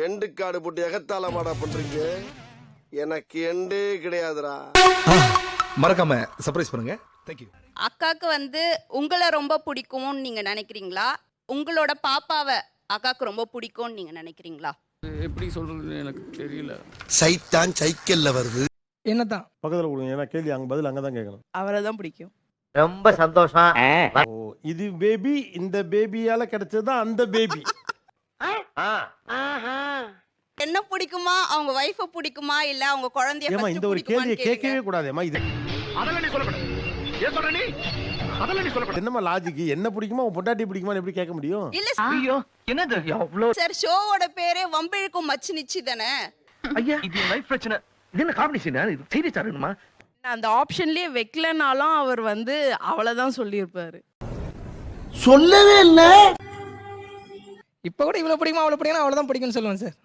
End காடு போட்டு எகத்தால மாடா பண்றீங்க. எனக்கு எண்டே கிடையாதுடா. மறக்காம சர்ப்ரைஸ் பண்ணுங்க. தேங்க்யூ. அக்காக்கு வந்து உங்களை ரொம்ப பிடிக்கும்னு நீங்க நினைக்கிறீங்களா? உங்களோட பாப்பாவை அக்காக்கு ரொம்ப பிடிக்கும்னு நீங்க நினைக்கிறீங்களா? எப்படி சொல்றது எனக்கு தெரியல. சைத்தான் சைக்கிள்ல வருது. என்னதான் பக்கத்துல கொடுங்க. ஏன்னா கேள்வி அங்க பதில் அங்கதான் கேட்கணும். அவரை தான் பிடிக்கும். ரொம்ப சந்தோஷம். ஓ இது பேபி, இந்த பேபியால கிடைச்சதுதான் அந்த பேபி. என்ன பிடிக்குமா, அவங்க வைஃப பிடிக்குமா, இல்ல அவங்க குழந்தைய ஏமா இந்த ஒரு கேள்வியை கேட்கவே கூடாதேமா. இது அதெல்லாம் நீ சொல்லக்கூடாது. ஏன் சொல்ற நீ? அதெல்லாம் நீ சொல்லக்கூடாது. என்னமா லாஜிக்? என்ன பிடிக்குமா உன் பொண்டாட்டி பிடிக்குமான்னு எப்படி கேட்க முடியும்? இல்ல ஐயோ என்னது அவ்வளோ சார், ஷோவோட பேரே வம்பிழுக்கும் மச்சு நிச்சி தானே. ஐயா இது லைஃப் பிரச்சனை. இது என்ன காம்பினேஷன்? இது சீரியஸா இருக்குமா? அந்த ஆப்ஷன்லயே வைக்கலனாலும் அவர் வந்து அவ்வளவுதான் சொல்லியிருப்பாரு. சொல்லவே இல்ல. இப்ப கூட இவ்வளவு பிடிக்குமா அவ்வளவு பிடிக்கும் அவ்வளவுதான் பிடிக்கும்னு சொல்லுவேன் சார்.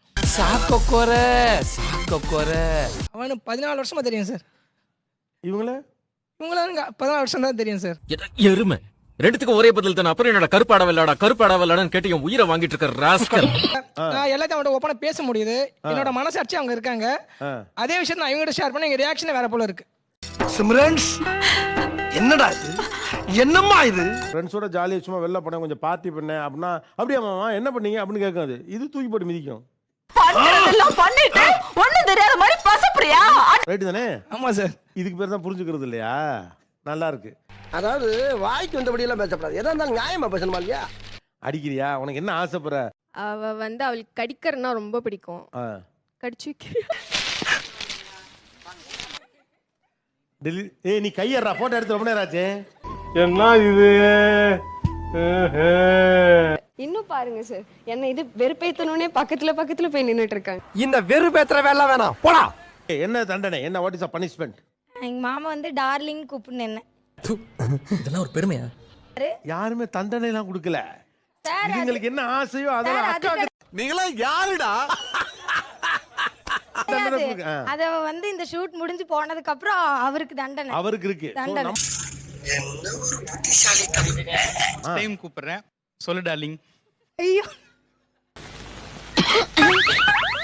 அவனு 14 வருஷமா தெரியும் சார். இவங்கள இவங்களுக்கு 14 வருஷம் தான் தெரியும் சார். எருமை ரெண்டுத்துக்கும் ஒரே பதில் தானே. அப்புறம் என்னடா கருப்பாட வெள்ளாடான்னு கேட்டு என் உயிரை வாங்கிட்டு இருக்க ராஸ்கல். நான் எல்லாத்தையும் அவன்கிட்ட ஓப்பனா பேச முடியுது. என்னோட மனசாட்சி அவங்க இருக்காங்க. அதே விஷயம் நான் இவங்ககிட்ட ஷேர் பண்ண எங்க ரியாக்ஷன் வேற போல இருக்கு. சிம்ரன்ஸ் என்னடா இது? என்னம்மா இது? ஃப்ரெண்ட்ஸோட ஜாலியா சும்மா வெளில போனேன், கொஞ்சம் பார்ட்டி பண்ணேன் அப்படின்னா அப்படியே மாமா என்ன பண்ணீங்க அப்படின்னு கேட்காது. இது தூக்கி போட்டு மிதிக்கும். ரைட்டு தானே? ஆமா சார். இதுக்கு பேர் தான் புரிஞ்சுக்கிறது இல்லையா? நல்லா இருக்கு. அதாவது வாய்க்கு வந்தபடி எல்லாம் பேசப்படாது. எதா இருந்தாலும் நியாயமா பேசணுமா இல்லையா? அடிக்கிறியா? உனக்கு என்ன ஆசைப்படுற? அவ வந்து அவளுக்கு கடிக்கிறன்னா ரொம்ப பிடிக்கும். கடிச்சு ஏய் நீ கையறா, போட்டோ எடுத்து ரொம்ப நேரம் ஆச்சு. என்ன இது? இன்னும் பாருங்க சார், என்ன இது வெறுப்பேத்தணும்னே பக்கத்துல போய் நின்னுட்டு இருக்காங்க. இந்த வெறுப்பேத்துற வேலை வேணாம், போடா. என்ன தண்டனை? என்ன வாட் இஸ் பனிஷ்மெண்ட்? எங்க மாமா வந்து டார்லிங் கூப்பிடுன்னு என்ன. இதெல்லாம் ஒரு பெருமையா? யாருமே தண்டனை எல்லாம் கொடுக்கல. உங்களுக்கு என்ன ஆசையோ அதெல்லாம் அக்கா. நீங்களா யாருடா? அத வந்து இந்த ஷூட் முடிஞ்சு போனதுக்கு அப்புறம் அவருக்கு தண்டனை. அவருக்கு இருக்கு தண்டனை. என்ன ஒரு புத்திசாலித்தனம். டைம் கூப்பிடுறேன். சொல்லு டார்லிங். ஐயோ